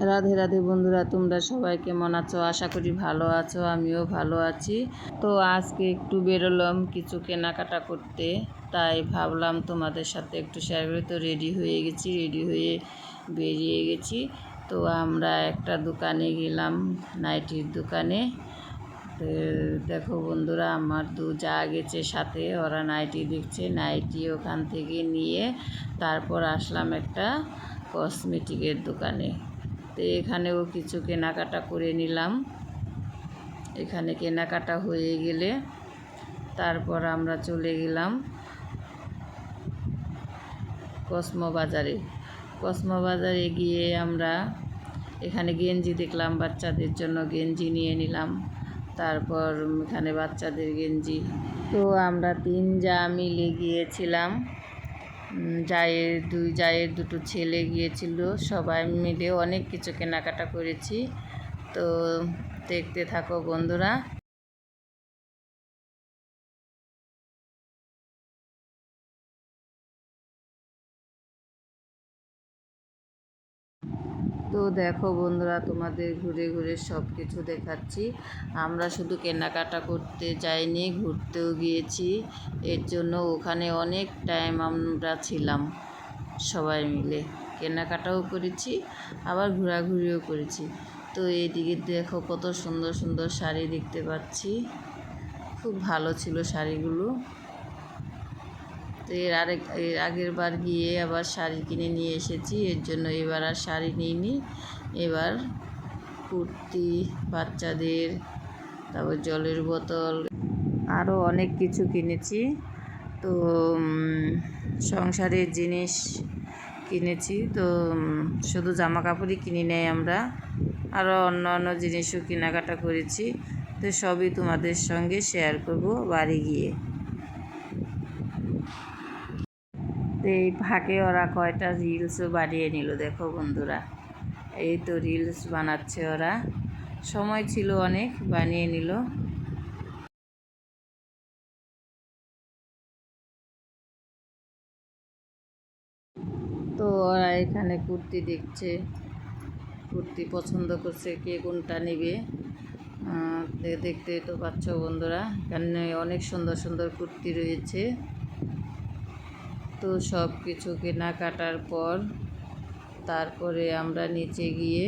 রাধে রাধে বন্ধুরা, তোমরা সবাই কেমন আছো? আশা করি ভালো আছো, আমিও ভালো আছি। তো আজকে একটু বেরোলাম কিছু কেনাকাটা করতে, তাই ভাবলাম তোমাদের সাথে একটু শেয়ার করি। তো রেডি হয়ে বেরিয়ে গেছি। তো আমরা একটা দোকানে গেলাম, নাইটির দোকানে। তো দেখো বন্ধুরা, আমার যা গেছে সাথে, ওরা নাইটি দেখছে। নাইটি ওখান থেকে নিয়ে তারপর আসলাম একটা কসমেটিকের দোকানে। তো এখানেও কিছু কেনাকাটা করে নিলাম। এখানে কেনাকাটা হয়ে গেলে তারপর আমরা চলে গেলাম কসমো বাজারে গিয়ে আমরা এখানে গেঞ্জি দেখলাম, বাচ্চাদের জন্য গেঞ্জি নিয়ে নিলাম। তারপর এখানে বাচ্চাদের গেঞ্জি। তো আমরা 3 জা মিলে গিয়েছিলাম। জায়ের দুটো ছেলে গিয়েছিল, সবাই মিলে অনেক কিছু কেনাকাটা করেছি। তো দেখতে থাকো বন্ধুরা। তো দেখো বন্ধুরা, তোমাদের ঘুরে ঘুরে সব কিছু দেখাচ্ছি। আমরা শুধু কেনাকাটা করতে যাইনি, ঘুরতেও গিয়েছি। এর জন্য ওখানে অনেক টাইম আমরা ছিলাম সবাই মিলে। কেনাকাটাও করেছি, আবার ঘোরাঘুরিও করেছি। তো এইদিকে দেখো কত সুন্দর সুন্দর শাড়ি দেখতে পাচ্ছি। খুব ভালো ছিল শাড়িগুলো। তো এর আগের বার গিয়ে আবার শাড়ি কিনে নিয়ে এসেছি, এর জন্য এবার আর শাড়ি নিইনি। এবার কুর্তি, বাচ্চাদের, তারপর জলের বোতল, আরও অনেক কিছু কিনেছি। তো সংসারের জিনিস কিনেছি। তো শুধু জামা কাপড়ই কিনি নাই, আমরা আরও অন্য জিনিসও কেনাকাটা করেছি। তো সবই তোমাদের সঙ্গে শেয়ার করব বাড়ি গিয়ে। তো এই ফাঁকে ওরা কয়টা রিলসও বানিয়ে নিল, দেখো বন্ধুরা। এই তো রিলস বানাচ্ছে ওরা, সময় ছিল অনেক, বানিয়ে নিল। তো ওরা এখানে কুর্তি দেখছে, কুর্তি পছন্দ করছে, কে কোনটা নেবে। দেখতে তো পাচ্ছ বন্ধুরা, এখানে অনেক সুন্দর সুন্দর কুর্তি রয়েছে। তো সব কিছু কেনাকাটার পর তারপরে আমরা নিচে গিয়ে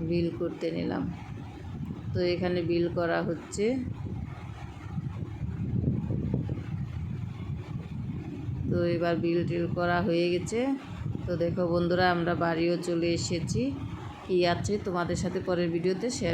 বিল করতে নিলাম। তো এখানে বিল করা হচ্ছে। তো এবার বিল টিল করা হয়ে গেছে। তো দেখো বন্ধুরা, আমরা বাড়িও চলে এসেছি। কি আছে তোমাদের সাথে পরের ভিডিওতে শেয়ার